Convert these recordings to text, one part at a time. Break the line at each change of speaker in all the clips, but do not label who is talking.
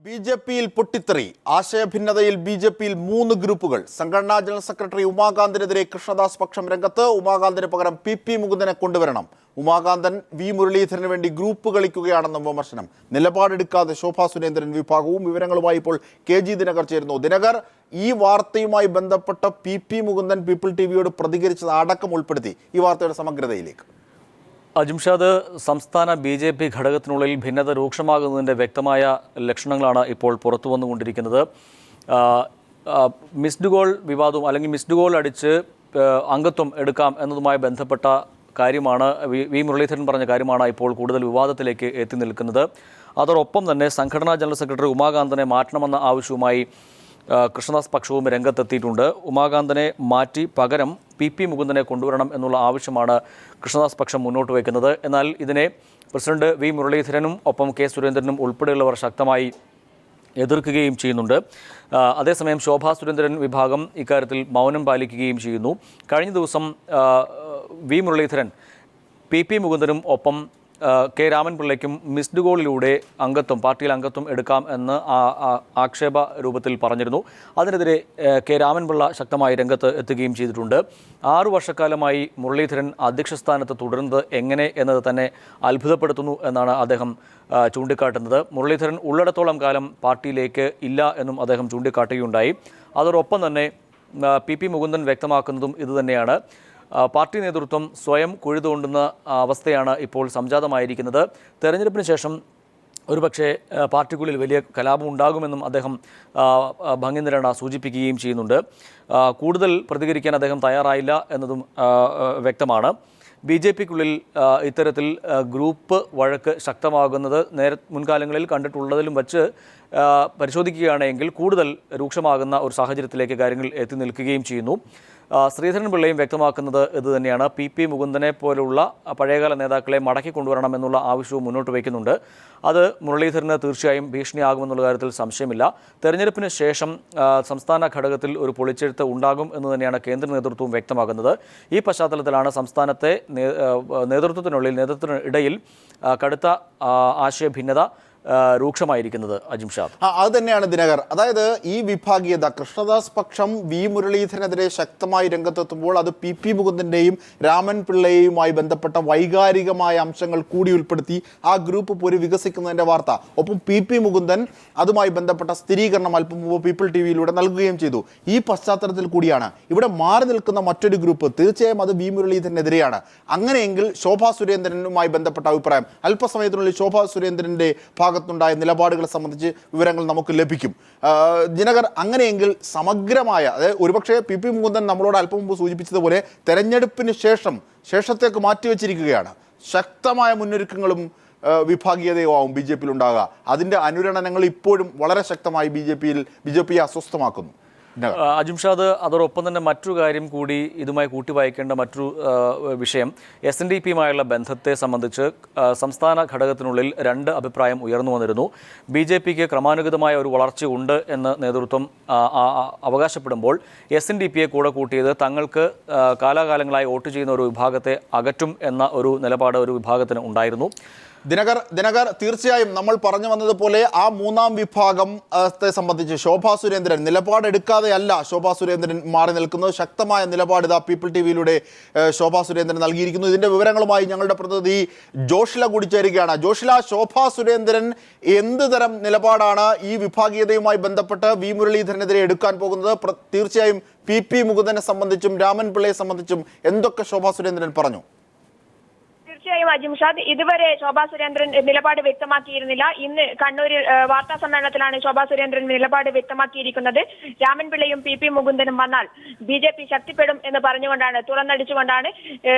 ബി.ജെ.പിയിൽ പൊട്ടിത്തെറി. ആശയഭിന്നതയിൽ ബി.ജെ.പിയിൽ 3 ഗ്രൂപ്പുകൾ. സംഘടനാ ജനറൽ സെക്രട്ടറി ഉമാകാന്തിനെതിരെ കൃഷ്ണദാസ് പക്ഷം രംഗത്ത്. ഉമാകാന്തിന് പകരം പി മുകുന്ദനെ കൊണ്ടുവരണം. ഉമാകാന്തൻ വി മുരളീധരന് വേണ്ടി ഗ്രൂപ്പ് കളിക്കുകയാണെന്നും വിമർശനം. നിലപാടെടുക്കാതെ ശോഭാ സുരേന്ദ്രൻ വിഭാഗവും. വിവരങ്ങളുമായി ഇപ്പോൾ കെ.ജി. ദിനകർ ചേരുന്നു. ദിനകർ, ഈ വാർത്തയുമായി ബന്ധപ്പെട്ട പി മുകുന്ദൻ പീപ്പിൾ ടിവിയോട് പ്രതികരിച്ചത് അടക്കം ഉൾപ്പെടുത്തി ഈ വാർത്തയുടെ സമഗ്രതയിലേക്ക്.
അജിംഷാദ്, സംസ്ഥാന ബി.ജെ.പി ഘടകത്തിനുള്ളിൽ ഭിന്നത രൂക്ഷമാകുന്നതിൻ്റെ വ്യക്തമായ ലക്ഷണങ്ങളാണ് ഇപ്പോൾ പുറത്തു വന്നുകൊണ്ടിരിക്കുന്നത്. മിസ്ഡ് ഗോൾ വിവാദവും അല്ലെങ്കിൽ മിസ്ഡ് ഗോൾ അടിച്ച് അംഗത്വം എടുക്കാം എന്നതുമായി ബന്ധപ്പെട്ട കാര്യമാണ് വി മുരളീധരൻ പറഞ്ഞ കാര്യമാണ് ഇപ്പോൾ കൂടുതൽ വിവാദത്തിലേക്ക് എത്തി നിൽക്കുന്നത്. അതോടൊപ്പം തന്നെ സംഘടനാ ജനറൽ സെക്രട്ടറി ഉമാകാന്തനെ മാറ്റണമെന്ന ആവശ്യവുമായി കൃഷ്ണദാസ് പക്ഷവും രംഗത്തെത്തിയിട്ടുണ്ട്. ഉമാകാന്തനെ മാറ്റി പകരം പി മുകുന്ദനെ കൊണ്ടുവരണം എന്നുള്ള ആവശ്യമാണ് കൃഷ്ണദാസ് പക്ഷം മുന്നോട്ട് വയ്ക്കുന്നത്. എന്നാൽ ഇതിനെ പ്രസിഡന്റ് വി മുരളീധരനും ഒപ്പം കെ സുരേന്ദ്രനും ഉൾപ്പെടെയുള്ളവർ ശക്തമായി എതിർക്കുകയും ചെയ്യുന്നുണ്ട്. അതേസമയം ശോഭാ സുരേന്ദ്രൻ വിഭാഗം ഇക്കാര്യത്തിൽ മൗനം പാലിക്കുകയും ചെയ്യുന്നു. കഴിഞ്ഞ ദിവസം വി മുരളീധരൻ പി മുകുന്ദനും ഒപ്പം കെ രാമൻപിള്ളയ്ക്കും മിസ്ഡ് ഗോളിലൂടെ പാർട്ടിയിൽ അംഗത്വം എടുക്കാം എന്ന് ആക്ഷേപ രൂപത്തിൽ പറഞ്ഞിരുന്നു. അതിനെതിരെ കെ രാമൻപിള്ള ശക്തമായി രംഗത്ത് എത്തുകയും ചെയ്തിട്ടുണ്ട്. 6 വർഷക്കാലമായി മുരളീധരൻ അധ്യക്ഷ സ്ഥാനത്ത് തുടരുന്നത് എങ്ങനെ എന്നത് തന്നെ അത്ഭുതപ്പെടുത്തുന്നു എന്നാണ് അദ്ദേഹം ചൂണ്ടിക്കാട്ടുന്നത്. മുരളീധരൻ ഉള്ളിടത്തോളം കാലം പാർട്ടിയിലേക്ക് ഇല്ല എന്നും അദ്ദേഹം ചൂണ്ടിക്കാട്ടുകയുണ്ടായി. അതോടൊപ്പം തന്നെ പി മുകുന്ദൻ വ്യക്തമാക്കുന്നതും ഇതുതന്നെയാണ്. പാർട്ടി നേതൃത്വം സ്വയം കുഴിതുകൊണ്ടുന്ന അവസ്ഥയാണ് ഇപ്പോൾ സംജാതമായിരിക്കുന്നത്. തെരഞ്ഞെടുപ്പിന് ശേഷം ഒരുപക്ഷെ പാർട്ടിക്കുള്ളിൽ വലിയ കലാപം ഉണ്ടാകുമെന്നും അദ്ദേഹം ഭംഗിനിരണ സൂചിപ്പിക്കുകയും ചെയ്യുന്നുണ്ട്. കൂടുതൽ പ്രതികരിക്കാൻ അദ്ദേഹം തയ്യാറായില്ല എന്നതും വ്യക്തമാണ്. ബി.ജെ.പിക്കുള്ളിൽ ഇത്തരത്തിൽ ഗ്രൂപ്പ് വഴക്ക് ശക്തമാകുന്നത് മുൻകാലങ്ങളിൽ കണ്ടിട്ടുള്ളതിലും വച്ച് പരിശോധിക്കുകയാണെങ്കിൽ കൂടുതൽ രൂക്ഷമാകുന്ന ഒരു സാഹചര്യത്തിലേക്ക് കാര്യങ്ങൾ എത്തി നിൽക്കുകയും ചെയ്യുന്നു. ശ്രീധരൻ പിള്ളയും വ്യക്തമാക്കുന്നത് ഇതുതന്നെയാണ്. പി മുകുന്ദനെ പോലുള്ള പഴയകാല നേതാക്കളെ മടക്കി കൊണ്ടുവരണമെന്നുള്ള ആവശ്യവും മുന്നോട്ട് വയ്ക്കുന്നുണ്ട്. അത് മുരളീധരന് തീർച്ചയായും ഭീഷണിയാകുമെന്നുള്ള കാര്യത്തിൽ സംശയമില്ല. തെരഞ്ഞെടുപ്പിന് ശേഷം സംസ്ഥാന ഘടകത്തിൽ ഒരു പൊളിച്ചെഴുത്ത് ഉണ്ടാകും എന്ന് തന്നെയാണ് കേന്ദ്ര നേതൃത്വവും വ്യക്തമാക്കുന്നത്. ഈ പശ്ചാത്തലത്തിലാണ് സംസ്ഥാനത്തെ നേതൃത്വത്തിനിടയിൽ കടുത്ത ആശയഭിന്നത രൂക്ഷമായിരിക്കുന്നത്. അജിംഷാദ്,
അത് തന്നെയാണ് ദിനകർ. അതായത് ഈ വിഭാഗീയത കൃഷ്ണദാസ് പക്ഷം വി മുരളീധരനെതിരെ ശക്തമായി രംഗത്തെത്തുമ്പോൾ അത് പി മുകുന്ദന്റെയും രാമൻ പിള്ളയുമായി ബന്ധപ്പെട്ട വൈകാരികമായ അംശങ്ങൾ കൂടി ഉൾപ്പെടുത്തി ആ ഗ്രൂപ്പ് പോരി വികസിക്കുന്നതിന്റെ വാർത്ത. ഒപ്പം പി മുകുന്ദൻ അതുമായി ബന്ധപ്പെട്ട സ്ഥിരീകരണം അല്പം മുമ്പ് പീപ്പിൾ ടിവിയിലൂടെ നൽകുകയും ചെയ്തു. ഈ പശ്ചാത്തലത്തിൽ കൂടിയാണ് ഇവിടെ മാറി നിൽക്കുന്ന മറ്റൊരു ഗ്രൂപ്പ്. തീർച്ചയായും അത് വി മുരളീധരനെതിരെയാണ്. അങ്ങനെയെങ്കിൽ ശോഭാ സുരേന്ദ്രനുമായി ബന്ധപ്പെട്ട അഭിപ്രായം അല്പസമയത്തിനുള്ളിൽ ശോഭാ സുരേന്ദ്രന്റെ ഭാഗത്തുണ്ടായ നിലപാടുകളെ സംബന്ധിച്ച് വിവരങ്ങൾ നമുക്ക് ലഭിക്കും. ദിനകർ, അങ്ങനെയെങ്കിൽ സമഗ്രമായ, അതായത് ഒരുപക്ഷെ പി മുകുന്ദൻ നമ്മളോട് അല്പം മുമ്പ് സൂചിപ്പിച്ചതുപോലെ തെരഞ്ഞെടുപ്പിന് ശേഷത്തേക്ക് മാറ്റിവെച്ചിരിക്കുകയാണ്. ശക്തമായ മുന്നൊരുക്കങ്ങളും വിഭാഗീയതയാവും ബി.ജെ.പിയിൽ ഉണ്ടാകുക. അതിൻ്റെ അനുരണനങ്ങൾ ഇപ്പോഴും വളരെ ശക്തമായി ബി.ജെ.പിയെ അസ്വസ്ഥമാക്കുന്നു.
അജിംഷാദ്, അതോടൊപ്പം തന്നെ മറ്റൊരു കാര്യം കൂടി ഇതുമായി കൂട്ടി വായിക്കേണ്ട മറ്റൊരു വിഷയം SNDPയുമായുള്ള ബന്ധത്തെ സംബന്ധിച്ച് സംസ്ഥാന ഘടകത്തിനുള്ളിൽ 2 അഭിപ്രായം ഉയർന്നു വന്നിരുന്നു. ബി.ജെ.പിക്ക് ക്രമാനുഗതമായ ഒരു വളർച്ച ഉണ്ട് എന്ന് നേതൃത്വം അവകാശപ്പെടുമ്പോൾ SNDPയെ കൂടെ കൂട്ടിയത് തങ്ങൾക്ക് കാലാകാലങ്ങളായി വോട്ട് ചെയ്യുന്ന ഒരു വിഭാഗത്തെ അകറ്റും എന്ന ഒരു നിലപാട് ഒരു വിഭാഗത്തിന് ഉണ്ടായിരുന്നു.
ദിനകർ, തീർച്ചയായും നമ്മൾ പറഞ്ഞു വന്നതുപോലെ ആ 3ാം വിഭാഗത്തെ സംബന്ധിച്ച് ശോഭാ സുരേന്ദ്രൻ നിലപാടെടുക്കാതെയല്ല ശോഭാ സുരേന്ദ്രൻ മാറി നിൽക്കുന്നത്. ശക്തമായ നിലപാട് ഇതാ പീപ്പിൾ ടിവിയിലൂടെ ശോഭാ സുരേന്ദ്രൻ നൽകിയിരിക്കുന്നു. ഇതിൻ്റെ വിവരങ്ങളുമായി ഞങ്ങളുടെ പ്രതിനിധി ജോഷില കൂടി ചേരുകയാണ്. ജോഷില, ശോഭാ സുരേന്ദ്രൻ എന്ത് തരം നിലപാടാണ് ഈ വിഭാഗീയതയുമായി ബന്ധപ്പെട്ട് വി മുരളീധരനെതിരെ എടുക്കാൻ പോകുന്നത്? തീർച്ചയായും പി മുകുന്ദനെ സംബന്ധിച്ചും രാമൻ പിള്ളയെ സംബന്ധിച്ചും എന്തൊക്കെ ശോഭാ സുരേന്ദ്രൻ പറഞ്ഞു?
തീർച്ചയായും അജിംഷാദ്, ഇതുവരെ ശോഭാ സുരേന്ദ്രൻ നിലപാട് വ്യക്തമാക്കിയിരുന്നില്ല. ഇന്ന് കണ്ണൂരിൽ വാർത്താ സമ്മേളനത്തിലാണ് ശോഭാ സുരേന്ദ്രൻ നിലപാട് വ്യക്തമാക്കിയിരിക്കുന്നത്. രാമൻപിള്ളയും പി മുകുന്ദനും വന്നാൽ ബി.ജെ.പി ശക്തിപ്പെടും എന്ന് പറഞ്ഞുകൊണ്ടാണ്, തുറന്നടിച്ചുകൊണ്ടാണ്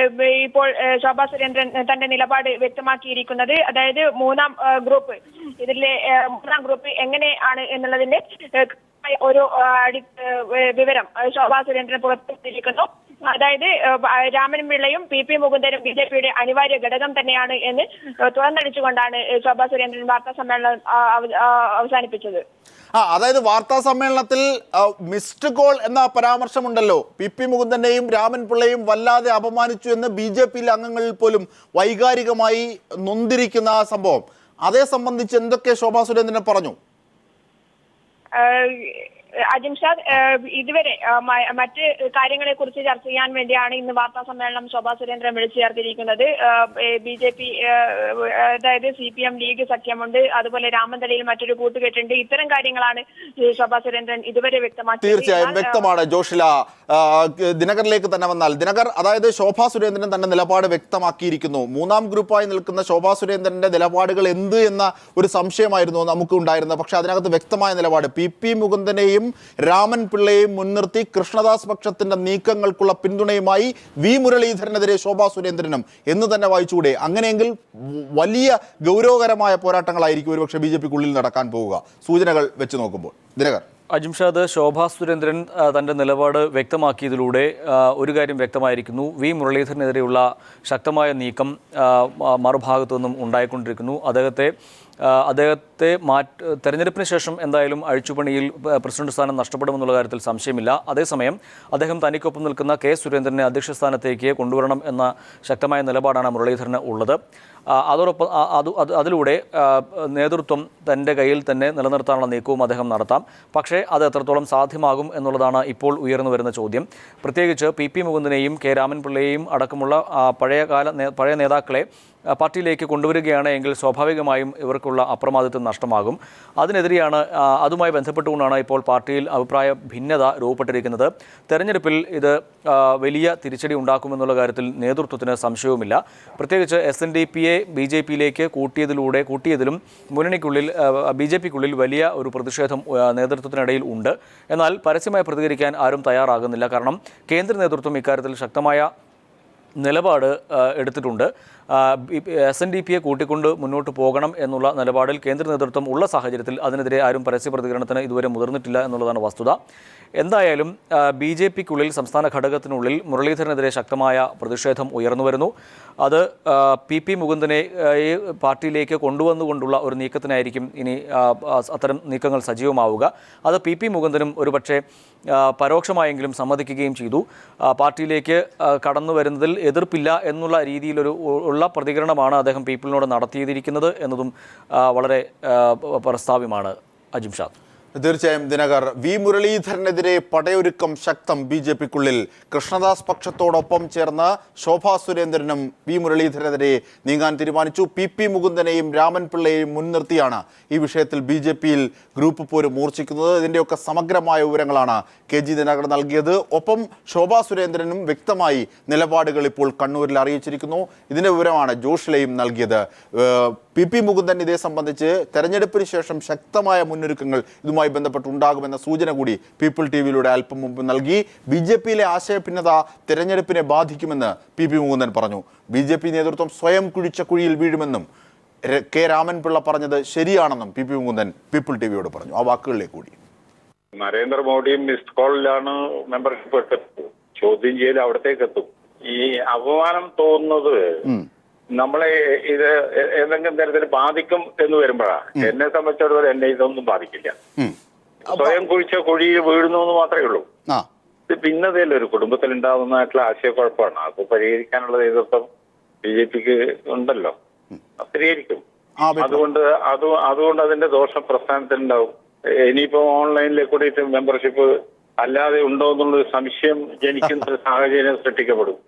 ഇപ്പോൾ ശോഭാ സുരേന്ദ്രൻ തന്റെ നിലപാട് വ്യക്തമാക്കിയിരിക്കുന്നത്. അതായത് 3ാം ഗ്രൂപ്പ്, ഇതിലെ 3ാം ഗ്രൂപ്പ് എങ്ങനെയാണ് എന്നുള്ളതിന്റെ ഒരു വിവരം ശോഭാ സുരേന്ദ്രൻ പുറത്തുവിട്ടിരിക്കുന്നു. അതായത് രാമൻ പിള്ളയും പി മുകുന്ദനും ബി.ജെ.പിയുടെ അനിവാര്യ ഘടകം തന്നെയാണ് എന്ന് തുറന്നടിച്ചുകൊണ്ടാണ് ശോഭാ സുരേന്ദ്രൻ വാർത്താ സമ്മേളനം അവസാനിപ്പിച്ചത്.
അതായത് വാർത്താ സമ്മേളനത്തിൽ മിസ്ഡ് കോൾ എന്ന പരാമർശമുണ്ടല്ലോ. പി മുകുന്ദനെയും രാമൻ പിള്ളയും വല്ലാതെ അപമാനിച്ചു എന്ന് ബി.ജെ.പിയിലെ അംഗങ്ങളിൽ പോലും വൈകാരികമായി നൊന്തിരിക്കുന്ന ആ സംഭവം, അതേ സംബന്ധിച്ച് എന്തൊക്കെ ശോഭാ സുരേന്ദ്രൻ പറഞ്ഞു?
അജിംഷാദ് ഇതുവരെ മറ്റ് കാര്യങ്ങളെ കുറിച്ച് ചർച്ച ചെയ്യാൻ വേണ്ടിയാണ് ഇന്ന് വാർത്താ സമ്മേളനം ശോഭാ സുരേന്ദ്രൻ വിളിച്ചു ചേർത്തിരിക്കുന്നത്. BJP അതായത് CPM ലീഗ് സഖ്യമുണ്ട്, അതുപോലെ രാമന്തളിയിൽ മറ്റൊരു കൂട്ടുകെട്ടുണ്ട്. ഇത്തരം കാര്യങ്ങളാണ് ശോഭാ സുരേന്ദ്രൻ ഇതുവരെ വ്യക്തമാക്കിയത്.
തീർച്ചയായും വ്യക്തമാണ്. ജോഷില, ദിനകറിലേക്ക് തന്നെ വന്നാൽ, ദിനകർ, അതായത് ശോഭാ സുരേന്ദ്രൻ തന്റെ നിലപാട് വ്യക്തമാക്കിയിരിക്കുന്നു. മൂന്നാം ഗ്രൂപ്പായി നിൽക്കുന്ന ശോഭാ സുരേന്ദ്രന്റെ നിലപാടുകൾ എന്ത് എന്ന ഒരു സംശയമായിരുന്നു നമുക്ക് ഉണ്ടായിരുന്നത്. പക്ഷെ അതിനകത്ത് വ്യക്തമായ നിലപാട്, PP മുകുന്ദനെയും രാമൻ പിള്ളയെയും മുൻനിർത്തി കൃഷ്ണദാസ് പക്ഷത്തിന്റെ നീക്കങ്ങൾക്കുള്ള പിന്തുണയുമായി V മുരളീധരനെതിരെ ശോഭാ സുരേന്ദ്രനും എന്ന് തന്നെ വായിച്ചുകൂടെ? അങ്ങനെയെങ്കിൽ വലിയ ഗൗരവകരമായ പോരാട്ടങ്ങളായിരിക്കും ഒരുപക്ഷെ BJPക്കുള്ളിൽ നടക്കാൻ പോവുക, സൂചനകൾ വെച്ച് നോക്കുമ്പോൾ. ദിനകർ.
അജിംഷാദ്, ശോഭാ സുരേന്ദ്രൻ തൻ്റെ നിലപാട് വ്യക്തമാക്കിയതിലൂടെ ഒരു കാര്യം വ്യക്തമായിരിക്കുന്നു. V മുരളീധരനെതിരെയുള്ള ശക്തമായ നീക്കം മറുഭാഗത്തു നിന്നും ഉണ്ടായിക്കൊണ്ടിരിക്കുന്നു. അദ്ദേഹത്തെ തെരഞ്ഞെടുപ്പിന് ശേഷം എന്തായാലും അഴിച്ചുപണിയിൽ പ്രസിഡന്റ് സ്ഥാനം നഷ്ടപ്പെടുമെന്നുള്ള കാര്യത്തിൽ സംശയമില്ല. അതേസമയം അദ്ദേഹം തനിക്കൊപ്പം നിൽക്കുന്ന K സുരേന്ദ്രനെ അധ്യക്ഷ സ്ഥാനത്തേക്ക് കൊണ്ടുവരണം എന്ന ശക്തമായ നിലപാടാണ് മുരളീധരന് ഉള്ളത്. അതോടൊപ്പം അതിലൂടെ നേതൃത്വം തൻ്റെ കയ്യിൽ തന്നെ നിലനിർത്താനുള്ള നീക്കവും അദ്ദേഹം നടത്താം. പക്ഷേ അത് എത്രത്തോളം സാധ്യമാകും എന്നുള്ളതാണ് ഇപ്പോൾ ഉയർന്നു വരുന്ന ചോദ്യം. പ്രത്യേകിച്ച് PP മുകുന്ദനെയും K രാമൻപിള്ളയെയും അടക്കമുള്ള പഴയ നേതാക്കളെ പാർട്ടിയിലേക്ക് കൊണ്ടുവരികയാണ് എങ്കിൽ സ്വാഭാവികമായും ഇവർക്കുള്ള അപ്രമാദിത്വം നഷ്ടമാകും. അതിനെതിരെയാണ്, അതുമായി ബന്ധപ്പെട്ടുകൊണ്ടാണ് ഇപ്പോൾ പാർട്ടിയിൽ അഭിപ്രായ ഭിന്നത രൂപപ്പെട്ടിരിക്കുന്നത്. തെരഞ്ഞെടുപ്പിൽ ഇത് വലിയ തിരിച്ചടി ഉണ്ടാക്കുമെന്നുള്ള കാര്യത്തിൽ നേതൃത്വത്തിന് സംശയവുമില്ല. പ്രത്യേകിച്ച് SNDPയെ BJPയിലേക്ക് കൂട്ടിയതിലും മുന്നണിക്കുള്ളിൽ BJPക്കുള്ളിൽ വലിയ ഒരു പ്രതിഷേധം നേതൃത്വത്തിനിടയിൽ ഉണ്ട്. എന്നാൽ പരസ്യമായി പ്രതികരിക്കാൻ ആരും തയ്യാറാകുന്നില്ല. കാരണം കേന്ദ്ര നേതൃത്വം ഇക്കാര്യത്തിൽ ശക്തമായ നിലപാട് എടുത്തിട്ടുണ്ട്. SNDPയെ കൂട്ടിക്കൊണ്ട് മുന്നോട്ട് പോകണം എന്നുള്ള നിലപാടിൽ കേന്ദ്ര നേതൃത്വം ഉള്ള സാഹചര്യത്തിൽ അതിനെതിരെ ആരും പരസ്യ പ്രതികരണത്തിന് ഇതുവരെ മുതിർന്നിട്ടില്ല എന്നുള്ളതാണ് വസ്തുത. എന്തായാലും BJPക്കുള്ളിൽ സംസ്ഥാന ഘടകത്തിനുള്ളിൽ മുരളീധരനെതിരെ ശക്തമായ പ്രതിഷേധം ഉയർന്നു വരുന്നു. അത് PP മുകുന്ദനെ പാർട്ടിയിലേക്ക് കൊണ്ടുവന്നുകൊണ്ടുള്ള ഒരു നീക്കത്തിനായിരിക്കും ഇനി അത്തരം നീക്കങ്ങൾ സജീവമാവുക. അത് PP മുകുന്ദനും ഒരുപക്ഷെ പരോക്ഷമായെങ്കിലും സമ്മതിക്കുകയും ചെയ്തു. പാർട്ടിയിലേക്ക് കടന്നു വരുന്നതിൽ എതിർപ്പില്ല എന്നുള്ള രീതിയിലൊരു ഉള്ള പ്രതികരണമാണ് അദ്ദേഹം പീപ്പിളിനോട് നടത്തിയിരിക്കുന്നത് എന്നതും വളരെ പ്രസ്താവ്യമാണ്. അജിംഷാദ്.
തീർച്ചയായും ദിനകർ. V മുരളീധരനെതിരെ പടയൊരുക്കം ശക്തം BJPക്കുള്ളിൽ. കൃഷ്ണദാസ് പക്ഷത്തോടൊപ്പം ചേർന്ന് ശോഭാ സുരേന്ദ്രനും V മുരളീധരനെതിരെ നീങ്ങാൻ തീരുമാനിച്ചു. PP മുകുന്ദനെയും രാമൻ പിള്ളയെയും മുൻനിർത്തിയാണ് ഈ വിഷയത്തിൽ BJPയിൽ ഗ്രൂപ്പ് പോര് മൂർച്ഛിക്കുന്നത്. ഇതിൻ്റെയൊക്കെ സമഗ്രമായ വിവരങ്ങളാണ് KG ദിനകർ നൽകിയത്. ഒപ്പം ശോഭാ സുരേന്ദ്രനും വ്യക്തമായി നിലപാടുകൾ ഇപ്പോൾ കണ്ണൂരിൽ അറിയിച്ചിരിക്കുന്നു. ഇതിൻ്റെ വിവരമാണ് ജോഷിലയും നൽകിയത്. PP മുകുന്ദൻ ഇതേ സംബന്ധിച്ച് തെരഞ്ഞെടുപ്പിന് ശേഷം ശക്തമായ മുന്നൊരുക്കങ്ങൾ ഇതുമായി ബന്ധപ്പെട്ടുണ്ടാകുമെന്ന സൂചന കൂടി പീപ്പിൾ TVയിലൂടെ അല്പം മുമ്പ് നൽകി. BJPയിലെ ആശയഭിന്നത തെരഞ്ഞെടുപ്പിനെ ബാധിക്കുമെന്ന് PP മുകുന്ദൻ പറഞ്ഞു. BJP നേതൃത്വം സ്വയം കുഴിച്ച കുഴിയിൽ വീഴുമെന്നും K രാമൻപിള്ള പറഞ്ഞത് ശരിയാണെന്നും PP മുകുന്ദൻ പീപ്പിൾ TVയോട് പറഞ്ഞു. ആ വാക്കുകളിലേക്ക് കൂടി.
നരേന്ദ്രമോദിയും മിസ്ഡ് കോളിലാണ് മെമ്പർഷിപ്പ് എടുത്തത്. ചോദ്യം ചെയ്ത് അവിടത്തേക്ക് എത്തും. ഈ അപമാനം തോന്നുന്നത് നമ്മളെ ഇത് ഏതെങ്കിലും തരത്തിൽ ബാധിക്കും എന്ന് വരുമ്പോഴാണ്. എന്നെ സംബന്ധിച്ചിടത്തോളം എന്നെ ഇതൊന്നും ബാധിക്കില്ല. സ്വയം കുഴിച്ച കുഴിയിൽ വീഴുന്നു എന്ന് മാത്രമേ ഉള്ളൂ. ഇത് ഭിന്നതയല്ല, ഒരു കുടുംബത്തിൽ ഉണ്ടാകുന്നതായിട്ടുള്ള ആശയക്കുഴപ്പമാണ്. അത് പരിഹരിക്കാനുള്ള നേതൃത്വം BJPക്ക് ഉണ്ടല്ലോ, പരിഹരിക്കും. അതുകൊണ്ട് അതിന്റെ ദോഷം പ്രസ്ഥാനത്തിനുണ്ടാവും. ഇനിയിപ്പോ ഓൺലൈനിലേക്ക് കൂടിയിട്ട് മെമ്പർഷിപ്പ് അല്ലാതെ ഉണ്ടോ എന്നുള്ളൊരു സംശയം ജനിക്കുന്ന സാഹചര്യം സൃഷ്ടിക്കപ്പെടും.